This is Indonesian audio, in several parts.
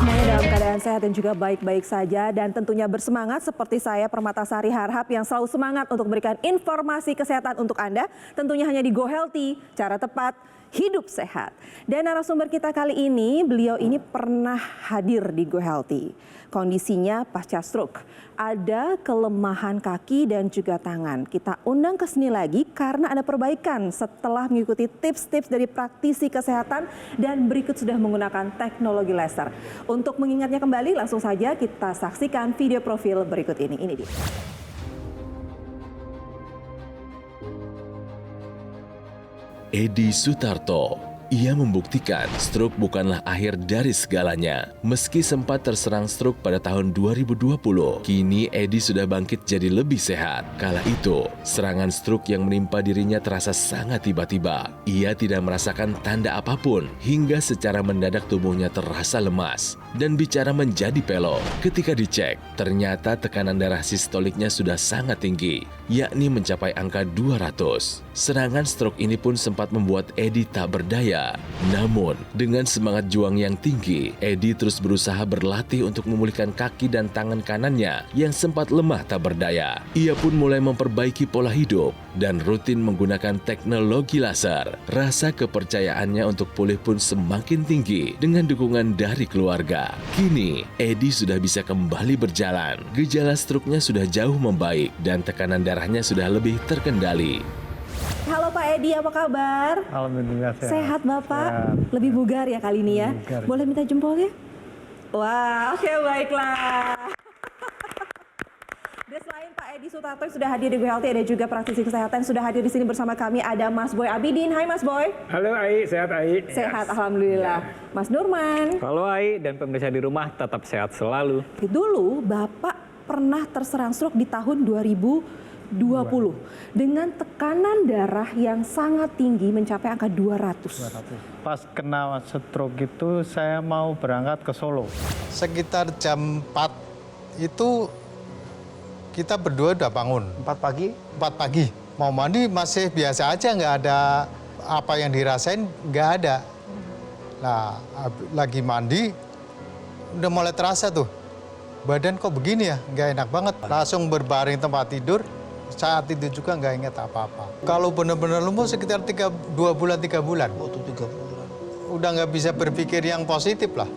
semuanya dalam keadaan sehat dan juga baik-baik saja dan tentunya bersemangat seperti saya Permatasari Harhab yang selalu semangat untuk memberikan informasi kesehatan untuk Anda. Tentunya hanya di Go Healthy, cara tepat, hidup sehat. Dan narasumber kita kali ini, beliau ini pernah hadir di Go Healthy. Kondisinya pasca stroke, ada kelemahan kaki dan juga tangan. Kita undang ke sini lagi karena ada perbaikan setelah mengikuti tips-tips dari praktisi kesehatan dan berikut sudah menggunakan teknologi laser. Untuk mengingatnya kembali, langsung saja kita saksikan video profil berikut ini. Ini dia. Edi Sutarto, ia membuktikan stroke bukanlah akhir dari segalanya. Meski sempat terserang stroke pada tahun 2020, kini Edi sudah bangkit jadi lebih sehat. Kala itu, serangan stroke yang menimpa dirinya terasa sangat tiba-tiba. Ia tidak merasakan tanda apapun, hingga secara mendadak tubuhnya terasa lemas dan bicara menjadi pelok. Ketika dicek, ternyata tekanan darah sistoliknya sudah sangat tinggi, yakni mencapai angka 200. Serangan stroke ini pun sempat membuat Edi tak berdaya. Namun, dengan semangat juang yang tinggi, Edi terus berusaha berlatih untuk memulihkan kaki dan tangan kanannya yang sempat lemah tak berdaya. Ia pun mulai memperbaiki pola hidup dan rutin menggunakan teknologi laser. Rasa kepercayaannya untuk pulih pun semakin tinggi dengan dukungan dari keluarga. Kini, Edi sudah bisa kembali berjalan. Gejala stroke-nya sudah jauh membaik dan tekanan darahnya sudah lebih terkendali. Halo Pak Edi, apa kabar? Alhamdulillah sehat. Sehat Bapak? Sehat. Lebih bugar ya kali ini ya? Bugar. Boleh minta jempolnya? Wah, oke baiklah. Dan selain Pak Edi Sutarto yang sudah hadir di Go Healthy, ada juga praktisi kesehatan yang sudah hadir di sini bersama kami. Ada Mas Boy Abidin. Hai Mas Boy. Halo Ai, sehat Ai? Sehat, Alhamdulillah. Mas Nurman. Halo Ai dan pemirsa di rumah, tetap sehat selalu. Dulu Bapak pernah terserang stroke di tahun 2020 dengan tekanan darah yang sangat tinggi mencapai angka 200. Pas kena stroke itu saya mau berangkat ke Solo. Sekitar jam 4 itu kita berdua udah bangun. 4 pagi? 4 pagi. Mau mandi masih biasa aja, nggak ada apa yang dirasain, nggak ada. Nah, lagi mandi, udah mulai terasa tuh. Badan kok begini ya, nggak enak banget. Langsung berbaring tempat tidur, saat itu juga nggak ingat apa-apa. Kalau benar-benar lumpuh sekitar 2 bulan, 3 bulan. Waktu 3 bulan. Udah nggak bisa berpikir yang positif lah.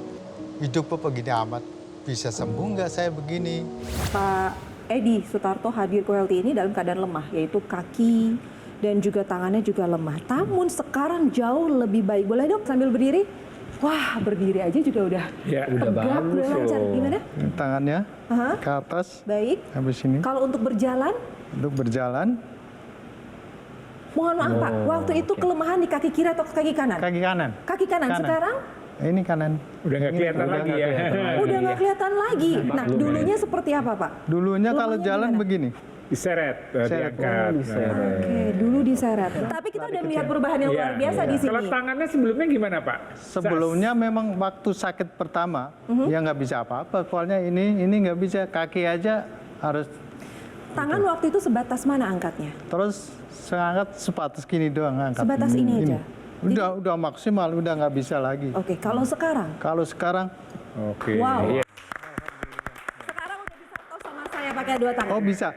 Hidup kok begini amat, bisa sembuh nggak saya begini? Pak Edi Sutarto hadir Go Healthy ini dalam keadaan lemah, yaitu kaki dan juga tangannya juga lemah. Namun sekarang jauh lebih baik. Boleh dong sambil berdiri? Wah, berdiri aja juga udah tegak, udah lancar. Gimana? Tangannya Aha. ke atas, Baik. habis ini. Kalau untuk berjalan, Untuk berjalan, mohon maaf Pak, waktu itu kelemahan di kaki kiri atau kaki kanan? kaki kanan. Kaki kanan. Kanan. Sekarang Ini kanan. Udah nggak kelihatan udah lagi nggak ya. kelihatan. udah nggak kelihatan lagi. Nah, dulunya seperti apa Pak? Dulunya kalau Lemahnya jalan gimana? begini. Diseret, Seret. diangkat. Oke, dulu diseret. Tapi kita udah melihat perubahan yang luar biasa di sini. Kalau tangannya sebelumnya gimana Pak? Sebelumnya memang waktu sakit pertama, ya nggak bisa apa-apa. Soalnya ini nggak bisa, kaki aja harus. Tangan waktu itu sebatas mana angkatnya? Terus saya angkat sebatas gini doang angkat. Sebatas ini aja? Udah maksimal, udah nggak bisa lagi. Oke, kalau sekarang? Kalau sekarang, Oke. Wow. Iya. Sekarang udah bisa tahu sama saya pakai 2 tangan. oh bisa.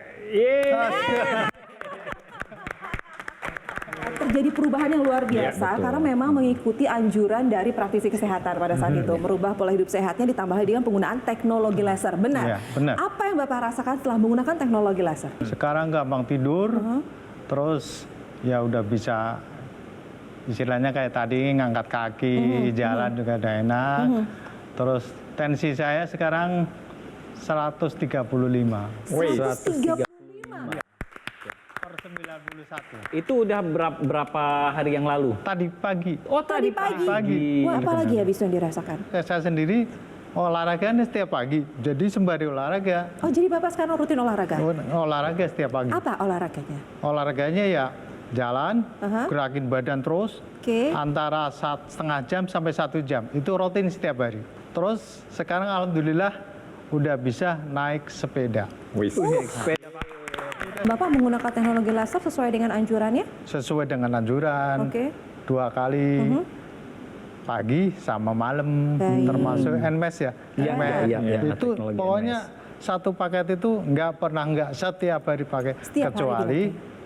Terjadi perubahan yang luar biasa karena memang mengikuti anjuran dari praktisi kesehatan pada saat itu. Merubah pola hidup sehatnya ditambah dengan penggunaan teknologi laser. Benar? Iya, benar. Apa yang Bapak rasakan setelah menggunakan teknologi laser? Sekarang gampang tidur, terus ya udah bisa istilahnya kayak tadi ngangkat kaki, jalan juga udah enak. Terus tensi saya sekarang 135 Wih, 135. per 91. Itu udah berapa hari yang lalu? Tadi pagi. Oh Tadi pagi. Pagi. Wah, apa lagi habis yang dirasakan? Saya sendiri olahraganya setiap pagi. Jadi sembari olahraga, Oh, jadi Bapak sekarang rutin olahraga? olahraga setiap pagi. Apa olahraganya? Olahraganya ya jalan, Aha. gerakin badan terus, Oke. antara setengah jam sampai 1 jam. Itu rutin setiap hari. Terus sekarang alhamdulillah udah bisa naik sepeda. Bapak menggunakan teknologi laser sesuai dengan anjurannya? Sesuai dengan anjuran, Oke. 2 kali. pagi sama malam, Baik. termasuk NMES ya. Iya, NMES. iya, iya, Itu teknologi pokoknya satu paket itu nggak pernah nggak setiap hari pakai, Setiap hari kecuali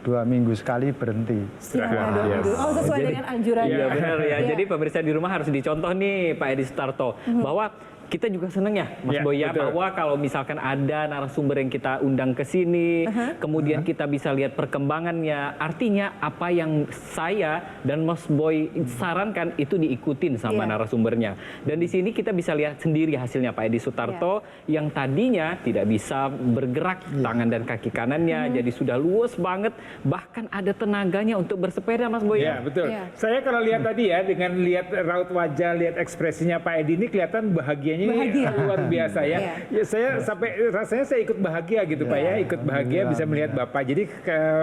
2 minggu sekali berhenti. Silakan Wah, dong. yes. Oh, sesuai dengan anjuran. Iya benar ya. Iya. Jadi pemirsa di rumah harus dicontoh nih Pak Edi Sutarto bahwa kita juga seneng ya Mas Iya, Boy ya, betul. bahwa kalau misalkan ada narasumber yang kita undang ke sini, kemudian kita bisa lihat perkembangannya. Artinya apa yang saya dan Mas Boy sarankan itu diikutin sama Iya. narasumbernya. Dan di sini kita bisa lihat sendiri hasilnya Pak Edi Sutarto yang tadinya tidak bisa bergerak tangan dan kaki kanannya, jadi sudah luas banget, bahkan ada tenaganya untuk bersepeda Mas Boy. Ya, betul. Iya. Saya kalau lihat tadi ya, dengan lihat raut wajah, lihat ekspresinya Pak Edi ini kelihatan bahagianya Bahagia. ini luar biasa ya. Iya. Ya, saya sampai rasanya saya ikut bahagia gitu Pak ya, ikut bahagia bisa melihat Bapak. Jadi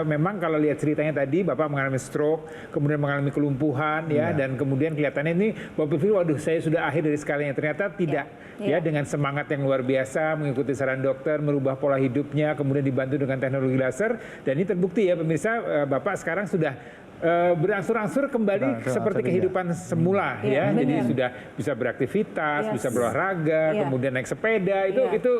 memang kalau lihat ceritanya tadi Bapak mengalami stroke, kemudian mengalami kelumpuhan ya, dan kemudian kelihatannya ini Bapak pikir waduh saya sudah akhir dari segalanya. Ternyata tidak Iya. ya, dengan semangat yang luar biasa mengikuti saran dokter, merubah pola hidupnya, kemudian dibantu dengan teknologi laser, dan ini terbukti ya pemirsa, Bapak sekarang sudah berangsur-angsur kembali seperti kehidupan semula Iya, ya. Jadi benar. sudah bisa beraktivitas, Yes. bisa berolahraga, Iya. kemudian naik sepeda, Iya. itu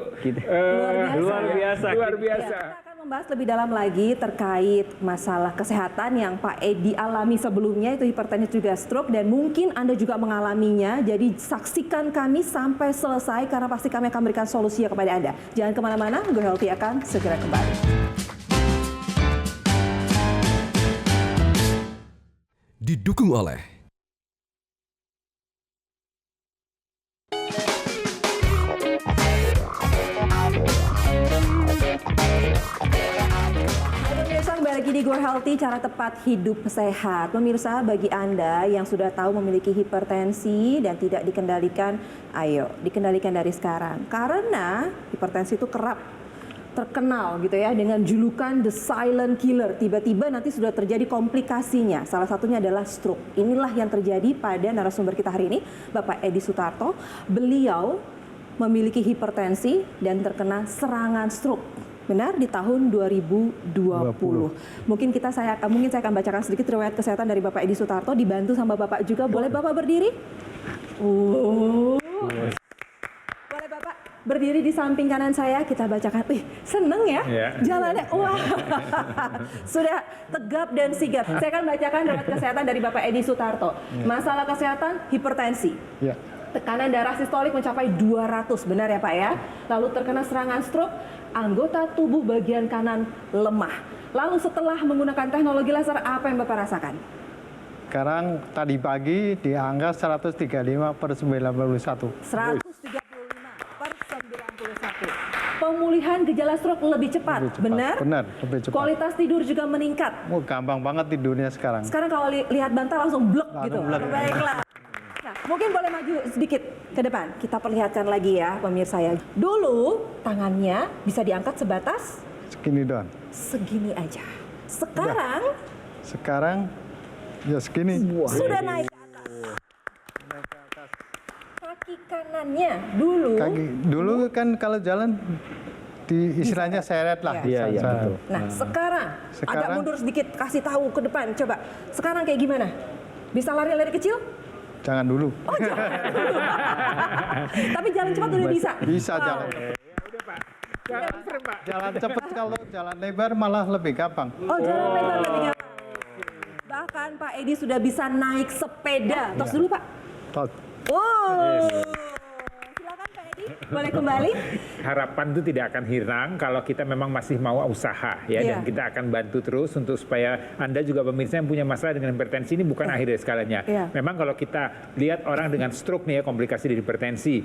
Luar biasa. luar Ya, biasa. kita akan membahas lebih dalam lagi terkait masalah kesehatan yang Pak Edi alami sebelumnya, itu hipertensi juga stroke, dan mungkin Anda juga mengalaminya. Jadi saksikan kami sampai selesai karena pasti kami akan berikan solusinya kepada Anda. Jangan kemana-mana, Go Healthy akan segera kembali. Didukung oleh Pemirsa, kembali lagi di Go Healthy, cara tepat hidup sehat. Pemirsa, bagi Anda yang sudah tahu memiliki hipertensi dan tidak dikendalikan, ayo dikendalikan dari sekarang. Karena hipertensi itu kerap terkenal gitu ya dengan julukan the silent killer. Tiba-tiba nanti sudah terjadi komplikasinya. Salah satunya adalah stroke. Inilah yang terjadi pada narasumber kita hari ini, Bapak Edi Sutarto. Beliau memiliki hipertensi dan terkena serangan stroke. Benar, di tahun 2020. Mungkin saya akan bacakan sedikit riwayat kesehatan dari Bapak Edi Sutarto, dibantu sama Bapak juga. Boleh Bapak berdiri? Boleh Bapak berdiri di samping kanan saya, kita bacakan. Wih, seneng ya Iya. jalannya. Wah, sudah tegap dan sigap. Saya akan bacakan riwayat kesehatan dari Bapak Edi Sutarto. Masalah kesehatan, hipertensi. Ya. Tekanan darah sistolik mencapai 200, benar ya Pak ya? Lalu terkena serangan stroke, anggota tubuh bagian kanan lemah. Lalu setelah menggunakan teknologi laser, apa yang Bapak rasakan? Sekarang tadi pagi di angka 135/91. 135/91. Pemulihan gejala stroke lebih cepat, Lebih cepat. benar? Benar, lebih cepat. Kualitas tidur juga meningkat. Gampang banget tidurnya sekarang. Sekarang kalau lihat bantal langsung blek gitu. blek. Baiklah. Nah, mungkin boleh maju sedikit ke depan. Kita perlihatkan lagi ya pemirsa ya. Dulu tangannya bisa diangkat sebatas Segini doang. segini aja. Sekarang Sekarang ya segini. sudah naik ke atas. Kaki kanannya dulu. Dulu kan kalau jalan di istilahnya seret lah. Iya, iya, Seret. betul. Nah, sekarang agak Sekarang- mundur sedikit, kasih tahu ke depan. Coba. Sekarang kayak gimana? Bisa lari-lari kecil? Jangan dulu. Oh, jangan dulu. Tapi jalan cepat udah bisa. Bisa Wow. jalan. Udah Pak. Jalan sering Pak. Jalan cepat, kalau jalan lebar malah lebih gampang. Oh, jalan lebar lebih gampang. Bahkan Pak Edi sudah bisa naik sepeda. Tos dulu Pak. Tot. Oh. Silakan Pak Edi, boleh kembali. Harapan itu tidak akan hilang kalau kita memang masih mau usaha ya, Iya. dan kita akan bantu terus untuk supaya Anda juga pemirsa yang punya masalah dengan hipertensi ini bukan akhir dari segalanya. Iya. Memang kalau kita lihat orang dengan stroke nih ya, komplikasi dari hipertensi,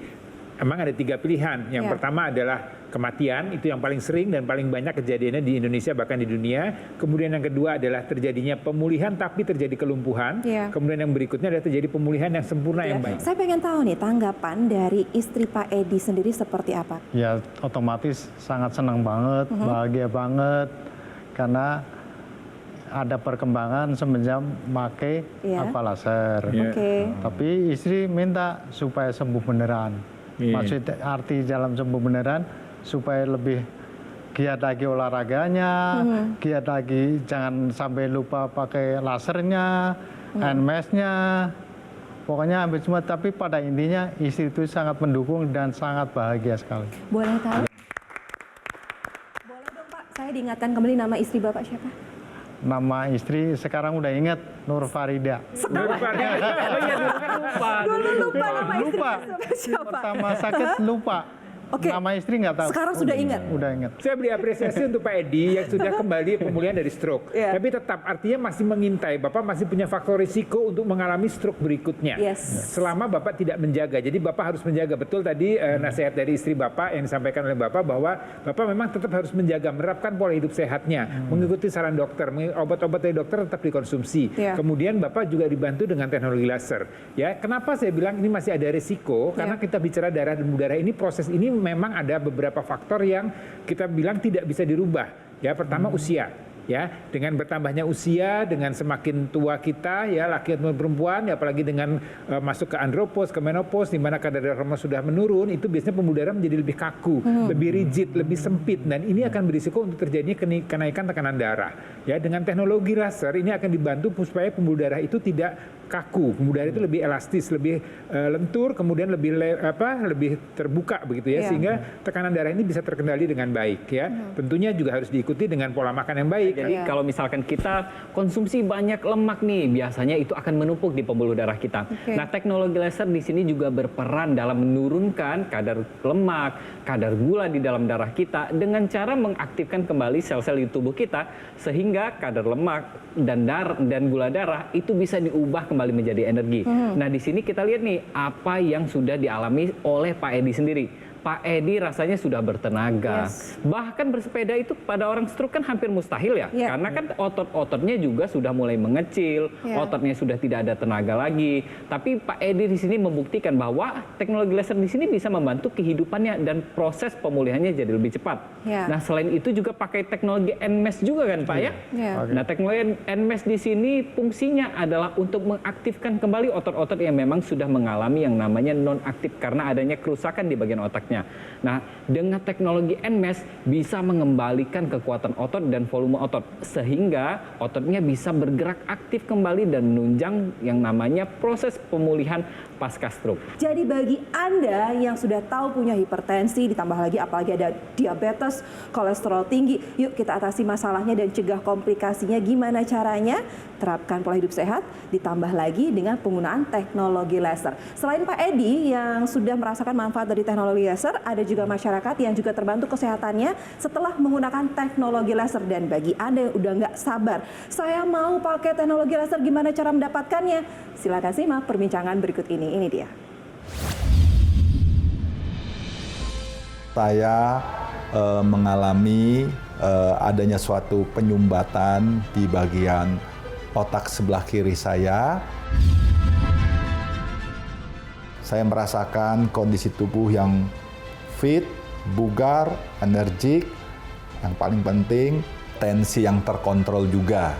emang ada 3 pilihan. Yang Iya. pertama adalah kematian, itu yang paling sering dan paling banyak kejadiannya di Indonesia bahkan di dunia. Kemudian yang kedua adalah terjadinya pemulihan tapi terjadi kelumpuhan. Iya. Kemudian yang berikutnya adalah terjadi pemulihan yang sempurna yang baik. Saya pengen tahu nih tanggapan dari istri Pak Edi sendiri seperti apa? Ya otomatis sangat senang banget, bahagia banget. Karena ada perkembangan semenjak pakai Iya. apa laser. Oke. Tapi istri minta supaya sembuh beneran. Iya. Maksud arti dalam sembuh beneran supaya lebih giat lagi olahraganya, giat lagi jangan sampai lupa pakai lasernya, NMES-nya. pokoknya hampir semua. Tapi pada intinya istri itu sangat mendukung dan sangat bahagia sekali. Boleh tahu? Boleh dong Pak, saya diingatkan kembali nama istri Bapak siapa? Nama istri sekarang udah ingat, Nur Farida. Nur Farida. Oh iya, dulu kan lupa. Dulu lupa nama istri Lupa. siapa? Pertama sakit lupa. Oke. Nama istri nggak tahu. Sekarang sudah ingat? Udah ingat. Saya beri apresiasi untuk Pak Edi yang sudah kembali pemulihan dari stroke. Iya. Tapi tetap artinya masih mengintai. Bapak masih punya faktor risiko untuk mengalami stroke berikutnya. Yes. Selama Bapak tidak menjaga. Jadi Bapak harus menjaga. Betul tadi nasihat dari istri Bapak yang disampaikan oleh Bapak bahwa Bapak memang tetap harus menjaga, menerapkan pola hidup sehatnya, mengikuti saran dokter, obat-obat dari dokter tetap dikonsumsi. Iya. Kemudian Bapak juga dibantu dengan teknologi laser. Ya, kenapa saya bilang ini masih ada risiko? Karena kita bicara darah dan darah ini, proses ini memang ada beberapa faktor yang kita bilang tidak bisa dirubah. Ya, pertama usia. Ya, dengan bertambahnya usia, dengan semakin tua kita, ya laki atau perempuan, ya, apalagi dengan masuk ke andropos, ke menopause, di mana kadar darah hormon sudah menurun, itu biasanya pembuluh darah menjadi lebih kaku, lebih rigid, lebih sempit, dan ini akan berisiko untuk terjadinya kenaikan tekanan darah. Ya, dengan teknologi laser ini akan dibantu supaya pembuluh darah itu tidak kaku, pembuluh darah itu lebih elastis, lebih lentur, kemudian lebih terbuka begitu ya, sehingga tekanan darah ini bisa terkendali dengan baik ya. Tentunya juga harus diikuti dengan pola makan yang baik. Jadi kalau misalkan kita konsumsi banyak lemak nih, biasanya itu akan menumpuk di pembuluh darah kita. Nah, teknologi laser di sini juga berperan dalam menurunkan kadar lemak, kadar gula di dalam darah kita dengan cara mengaktifkan kembali sel-sel di tubuh kita sehingga kadar lemak dan gula darah itu bisa diubah kembali menjadi energi. Nah, di sini kita lihat nih apa yang sudah dialami oleh Pak Edi sendiri. Pak Edi rasanya sudah bertenaga. Bahkan bersepeda itu pada orang stroke kan hampir mustahil ya. Karena kan otot-ototnya juga sudah mulai mengecil, ototnya sudah tidak ada tenaga lagi. Tapi Pak Edi di sini membuktikan bahwa teknologi laser di sini bisa membantu kehidupannya dan proses pemulihannya jadi lebih cepat. Nah, selain itu juga pakai teknologi NMES juga kan Pak ya? Nah, teknologi NMES di sini fungsinya adalah untuk mengaktifkan kembali otot-otot yang memang sudah mengalami yang namanya non-aktif karena adanya kerusakan di bagian otaknya. Nah, dengan teknologi NMES bisa mengembalikan kekuatan otot dan volume otot sehingga ototnya bisa bergerak aktif kembali dan menunjang yang namanya proses pemulihan pasca stroke. Jadi bagi Anda yang sudah tahu punya hipertensi, ditambah lagi apalagi ada diabetes, kolesterol tinggi, yuk kita atasi masalahnya dan cegah komplikasinya. Gimana caranya? Terapkan pola hidup sehat, ditambah lagi dengan penggunaan teknologi laser. Selain Pak Edi yang sudah merasakan manfaat dari teknologi laser, ada juga masyarakat yang juga terbantu kesehatannya setelah menggunakan teknologi laser. Dan bagi Anda yang udah nggak sabar, saya mau pakai teknologi laser, gimana cara mendapatkannya? Silakan simak perbincangan berikut ini. Ini dia. Saya mengalami adanya suatu penyumbatan di bagian otak sebelah kiri saya. Saya merasakan kondisi tubuh yang fit, bugar, energik, yang paling penting tensi yang terkontrol juga.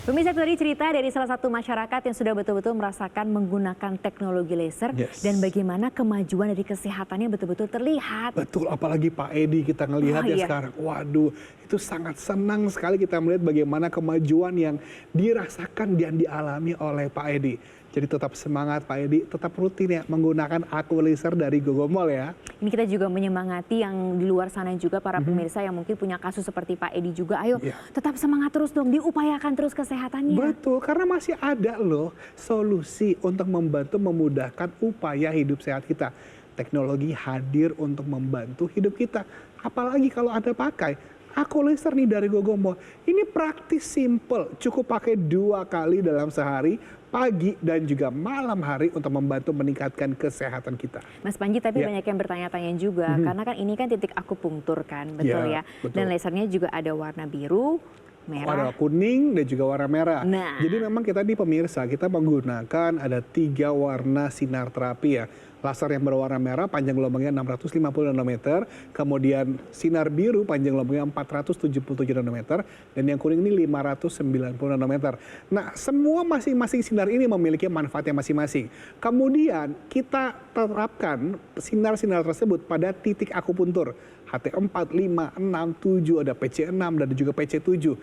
Pemirsa, tadi cerita dari salah satu masyarakat yang sudah betul-betul merasakan menggunakan teknologi laser dan bagaimana kemajuan dari kesehatannya betul-betul terlihat. Betul, apalagi Pak Edi kita ngelihat sekarang. Waduh, itu sangat senang sekali kita melihat bagaimana kemajuan yang dirasakan dan dialami oleh Pak Edi. Jadi tetap semangat Pak Edi, tetap rutin ya menggunakan aku laser dari Gogomol ya. Ini kita juga menyemangati yang di luar sana juga para pemirsa yang mungkin punya kasus seperti Pak Edi juga. Ayo tetap semangat terus dong, diupayakan terus kesehatannya. Betul, karena masih ada loh solusi untuk membantu memudahkan upaya hidup sehat kita. Teknologi hadir untuk membantu hidup kita. Apalagi kalau Anda pakai aku laser nih dari Gogomol. Ini praktis, simple, cukup pakai 2 kali dalam sehari, pagi dan juga malam hari untuk membantu meningkatkan kesehatan kita. Mas Panji, tapi banyak yang bertanya-tanya juga, karena kan ini kan titik akupunktur kan, betul ya? Betul. Dan lasernya juga ada warna biru, merah, warna kuning dan juga warna merah. Nah. Jadi memang kita di pemirsa, kita menggunakan ada 3 warna sinar terapi ya. Laser yang berwarna merah panjang gelombangnya 650 nanometer, kemudian sinar biru panjang gelombangnya 477 nanometer, dan yang kuning ini 590 nanometer. Nah, semua masing-masing sinar ini memiliki manfaatnya masing-masing. Kemudian kita terapkan sinar-sinar tersebut pada titik akupuntur. HT4, 5, 6, 7, ada PC6 dan juga PC7.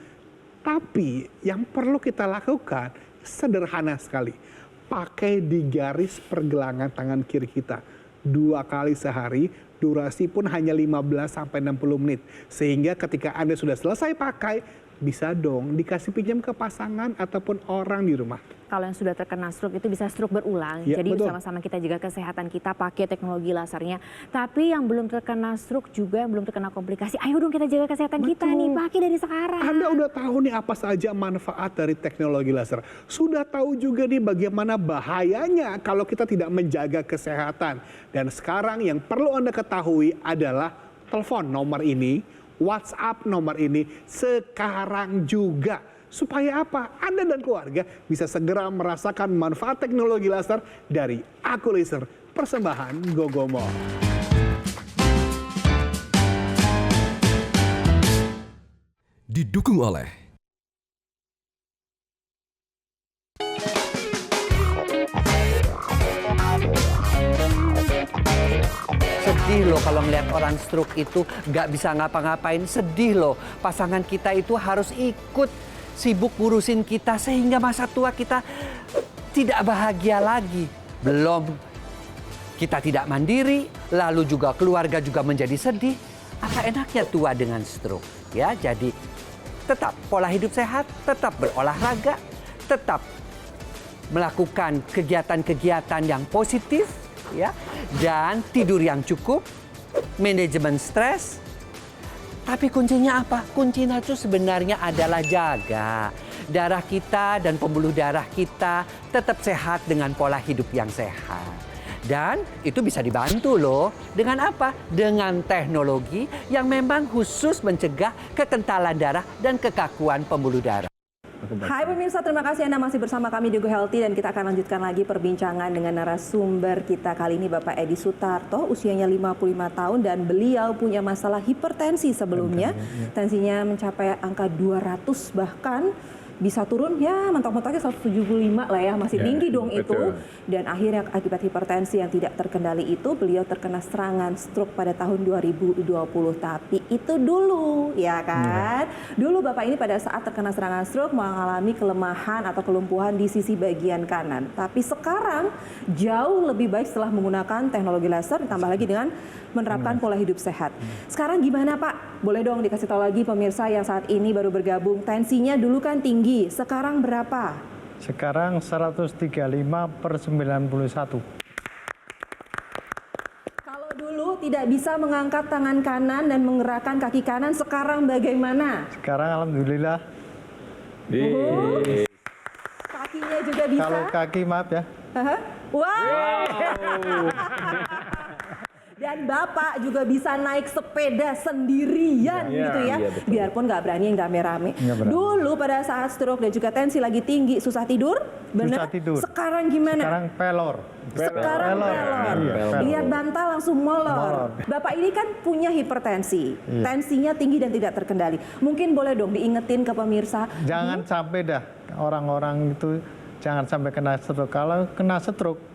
Tapi yang perlu kita lakukan sederhana sekali. Pakai di garis pergelangan tangan kiri kita 2 kali sehari, durasi pun hanya 15-60 menit. Sehingga ketika Anda sudah selesai pakai, bisa dong dikasih pinjam ke pasangan ataupun orang di rumah. Kalau yang sudah terkena stroke itu bisa stroke berulang. Ya, Jadi betul. sama-sama kita jaga kesehatan kita pakai teknologi lasernya. Tapi yang belum terkena stroke juga, yang belum terkena komplikasi, ayo dong kita jaga kesehatan kita nih, pakai dari sekarang. Anda udah tahu nih apa saja manfaat dari teknologi laser. Sudah tahu juga nih bagaimana bahayanya kalau kita tidak menjaga kesehatan. Dan sekarang yang perlu Anda ketahui adalah telepon nomor ini, WhatsApp nomor ini sekarang juga. Supaya apa? Anda dan keluarga bisa segera merasakan manfaat teknologi laser dari Aku Laser, persembahan Gogomo. Didukung oleh sedih loh kalau melihat orang stroke itu nggak bisa ngapa-ngapain. Sedih loh, pasangan kita itu harus ikut sibuk ngurusin kita sehingga masa tua kita tidak bahagia lagi. Belum kita tidak mandiri, lalu juga keluarga juga menjadi sedih. Apa enaknya tua dengan stroke? Ya, jadi tetap pola hidup sehat, tetap berolahraga, tetap melakukan kegiatan-kegiatan yang positif, ya, dan tidur yang cukup, manajemen stres. Tapi kuncinya apa? Kuncinya itu sebenarnya adalah jaga darah kita dan pembuluh darah kita tetap sehat dengan pola hidup yang sehat. Dan itu bisa dibantu loh. Dengan apa? Dengan teknologi yang memang khusus mencegah kekentalan darah dan kekakuan pembuluh darah. Hai pemirsa, terima kasih Anda masih bersama kami di Go Healthy dan kita akan lanjutkan lagi perbincangan dengan narasumber kita kali ini Bapak Edi Sutarto, usianya 55 tahun dan beliau punya masalah hipertensi sebelumnya. Tensinya mencapai angka 200 bahkan bisa turun ya mentok-mentoknya 175 lah ya, masih tinggi dong itu. Dan akhirnya akibat hipertensi yang tidak terkendali itu beliau terkena serangan stroke pada tahun 2020. Tapi itu dulu ya kan. Dulu Bapak ini pada saat terkena serangan stroke mengalami kelemahan atau kelumpuhan di sisi bagian kanan. Tapi sekarang jauh lebih baik setelah menggunakan teknologi laser ditambah lagi dengan menerapkan pola hidup sehat. Sekarang gimana Pak? Boleh dong dikasih tahu lagi pemirsa yang saat ini baru bergabung. Tensinya dulu kan tinggi, sekarang berapa? Sekarang 135/91. Kalau dulu tidak bisa mengangkat tangan kanan dan menggerakkan kaki kanan, sekarang bagaimana? Sekarang alhamdulillah. Kakinya juga bisa? Kalau kaki maaf ya. Wow. Dan Bapak juga bisa naik sepeda sendirian gitu ya. Iya, betul. Biarpun nggak berani yang rame-rame. Dulu pada saat stroke dan juga tensi lagi tinggi, susah tidur? Bener? Susah tidur. Sekarang gimana? Sekarang pelor. Sekarang pelor. Lihat bantal langsung molor. Bapak ini kan punya hipertensi. Tensinya tinggi dan tidak terkendali. Mungkin boleh dong diingetin ke pemirsa. Jangan sampai dah orang-orang itu jangan sampai kena stroke. Kalau kena stroke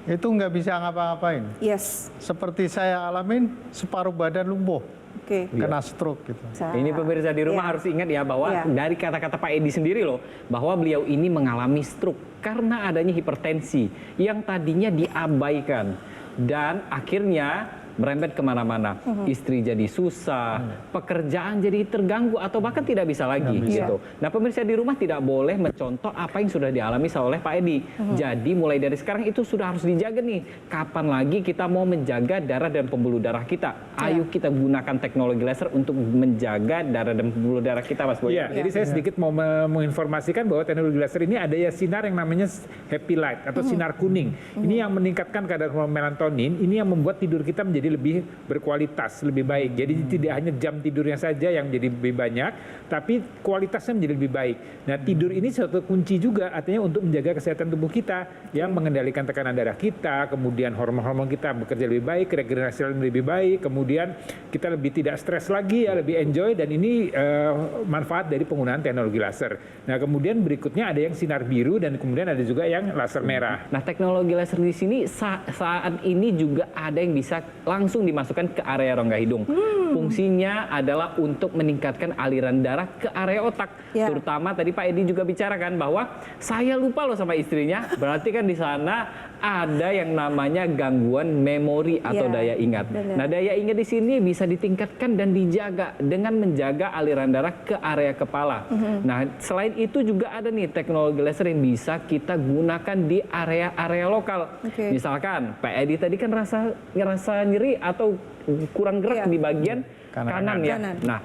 itu nggak bisa ngapa-ngapain. Yes. Seperti saya alamin, separuh badan lumpuh. Oke. Kena stroke gitu. Ini pemirsa di rumah harus ingat ya bahwa dari kata-kata Pak Edi sendiri loh, bahwa beliau ini mengalami stroke karena adanya hipertensi yang tadinya diabaikan dan akhirnya merembet kemana-mana. Istri jadi susah, pekerjaan jadi terganggu atau bahkan tidak bisa lagi gitu. Nah pemirsa di rumah tidak boleh mencontoh apa yang sudah dialami oleh Pak Edi. Jadi mulai dari sekarang itu sudah harus dijaga nih. Kapan lagi kita mau menjaga darah dan pembuluh darah kita? Ayo kita gunakan teknologi laser untuk menjaga darah dan pembuluh darah kita, Mas Boy. Iya, jadi saya sedikit mau menginformasikan bahwa teknologi laser ini ada ya sinar yang namanya happy light atau sinar kuning. Ini yang meningkatkan kadar hormon melatonin, ini yang membuat tidur kita menjadi lebih berkualitas, lebih baik. Jadi tidak hanya jam tidurnya saja yang menjadi lebih banyak, tapi kualitasnya menjadi lebih baik. Nah, tidur ini suatu kunci juga artinya untuk menjaga kesehatan tubuh kita, yang mengendalikan tekanan darah kita, kemudian hormon-hormon kita bekerja lebih baik, regenerasi lebih baik, kemudian kita lebih tidak stres lagi ya, lebih enjoy, dan ini manfaat dari penggunaan teknologi laser. Nah, kemudian berikutnya ada yang sinar biru dan kemudian ada juga yang laser merah. Nah, teknologi laser di sini saat ini juga ada yang bisa langsung dimasukkan ke area rongga hidung. Fungsinya adalah untuk meningkatkan aliran darah ke area otak. Terutama tadi Pak Edi juga bicarakan bahwa saya lupa loh sama istrinya, berarti kan di sana ada yang namanya gangguan memori atau daya ingat. Nah, daya ingat di sini bisa ditingkatkan dan dijaga dengan menjaga aliran darah ke area kepala. Nah, selain itu juga ada nih teknologi laser yang bisa kita gunakan di area-area lokal. Misalkan Pak Edi tadi kan ngerasa nyeri atau kurang gerak di bagian kanan ya. Nah,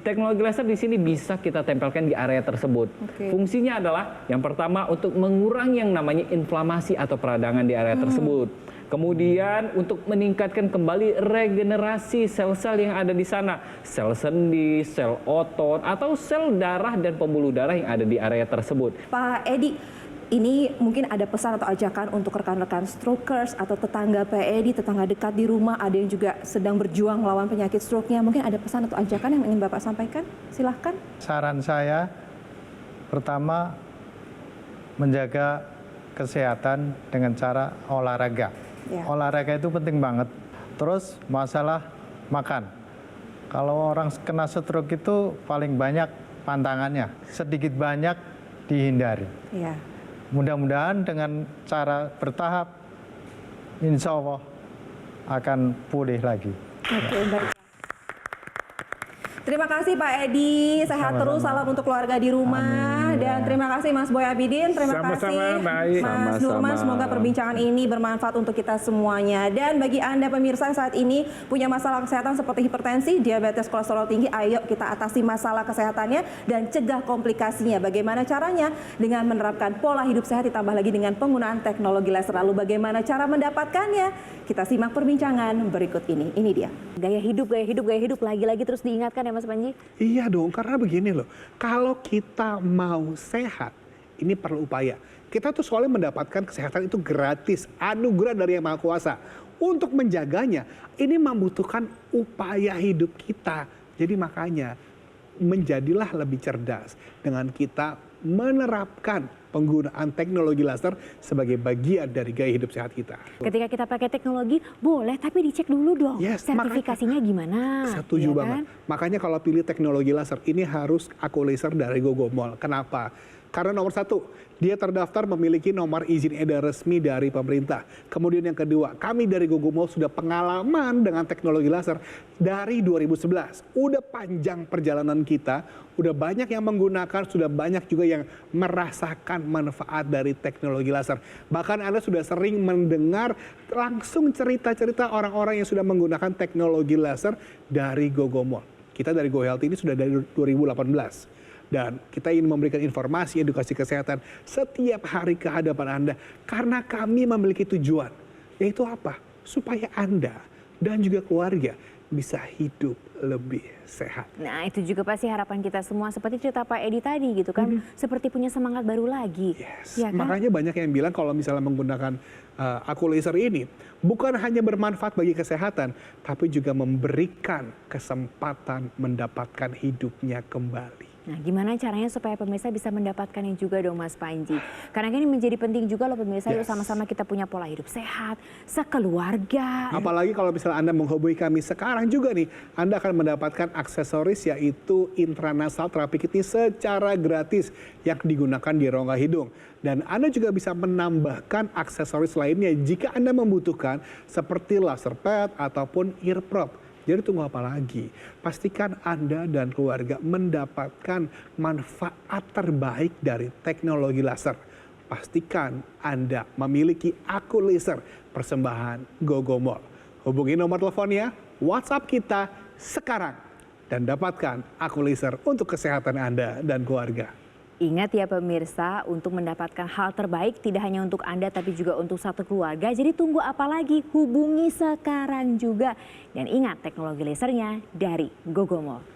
teknologi laser di sini bisa kita tempelkan di area tersebut. Fungsinya adalah yang pertama untuk mengurangi yang namanya inflamasi atau peradangan di area tersebut. Kemudian untuk meningkatkan kembali regenerasi sel-sel yang ada di sana, sel sendi, sel otot, atau sel darah dan pembuluh darah yang ada di area tersebut. Pak Edi, ini mungkin ada pesan atau ajakan untuk rekan-rekan strokers atau tetangga Pak Edi, tetangga dekat di rumah, ada yang juga sedang berjuang melawan penyakit stroke-nya. Mungkin ada pesan atau ajakan yang ingin Bapak sampaikan? Silahkan. Saran saya, pertama, menjaga kesehatan dengan cara olahraga. Olahraga itu penting banget. Terus masalah makan. Kalau orang kena stroke itu paling banyak pantangannya, sedikit banyak dihindari. Mudah-mudahan dengan cara bertahap, insya Allah akan pulih lagi. Baik. Terima kasih Pak Edi, sehat terus, salam untuk keluarga di rumah. Dan terima kasih Mas Boy Abidin, terima kasih Mas Nurman, semoga perbincangan ini bermanfaat untuk kita semuanya. Dan bagi Anda pemirsa saat ini punya masalah kesehatan seperti hipertensi, diabetes, kolesterol tinggi, ayo kita atasi masalah kesehatannya dan cegah komplikasinya. Bagaimana caranya? Dengan menerapkan pola hidup sehat ditambah lagi dengan penggunaan teknologi laser. Lalu bagaimana cara mendapatkannya? Kita simak perbincangan berikut ini. Ini dia. Gaya hidup lagi-lagi terus diingatkan ya Mas Panji? Iya dong, karena begini loh. Kalau kita mau sehat, ini perlu upaya. Kita tuh soalnya mendapatkan kesehatan itu gratis, anugerah dari Yang Maha Kuasa. Untuk menjaganya, ini membutuhkan upaya hidup kita. Jadi makanya, menjadilah lebih cerdas dengan kita menerapkan penggunaan teknologi laser sebagai bagian dari gaya hidup sehat kita. Ketika kita pakai teknologi, boleh tapi dicek dulu dong. Sertifikasinya gimana? Setuju banget. Makanya kalau pilih teknologi laser, ini harus Aku Laser dari Gogomol. Kenapa? Karena nomor satu, dia terdaftar memiliki nomor izin edar resmi dari pemerintah. Kemudian yang kedua, kami dari Gogomol sudah pengalaman dengan teknologi laser dari 2011. Udah panjang perjalanan kita, udah banyak yang menggunakan, sudah banyak juga yang merasakan manfaat dari teknologi laser. Bahkan Anda sudah sering mendengar langsung cerita-cerita orang-orang yang sudah menggunakan teknologi laser dari Gogomol. Kita dari GoHealth ini sudah dari 2018. Dan kita ingin memberikan informasi edukasi kesehatan setiap hari ke hadapan Anda. Karena kami memiliki tujuan, yaitu apa? Supaya Anda dan juga keluarga bisa hidup lebih sehat. Nah itu juga pasti harapan kita semua, seperti cerita Pak Edi tadi gitu kan, seperti punya semangat baru lagi. Ya kan? Makanya banyak yang bilang kalau misalnya menggunakan Aku Laser ini, bukan hanya bermanfaat bagi kesehatan, tapi juga memberikan kesempatan mendapatkan hidupnya kembali. Nah, gimana caranya supaya pemirsa bisa mendapatkannya juga dong Mas Panji? Karena ini menjadi penting juga loh pemirsa, yuk sama-sama kita punya pola hidup sehat, sekeluarga. Apalagi kalau misalnya Anda menghubungi kami sekarang juga nih, Anda akan mendapatkan aksesoris yaitu intranasal terapi kidney secara gratis yang digunakan di rongga hidung. Dan Anda juga bisa menambahkan aksesoris lainnya jika Anda membutuhkan seperti laser pad ataupun ear prop. Jadi tunggu apa lagi? Pastikan Anda dan keluarga mendapatkan manfaat terbaik dari teknologi laser. Pastikan Anda memiliki Aku Laser persembahan Gogomol. Hubungi nomor teleponnya, WhatsApp kita sekarang. Dan dapatkan Aku Laser untuk kesehatan Anda dan keluarga. Ingat ya pemirsa, untuk mendapatkan hal terbaik tidak hanya untuk Anda tapi juga untuk satu keluarga. Jadi tunggu apa lagi? Hubungi sekarang juga. Dan ingat teknologi lasernya dari Gogomol.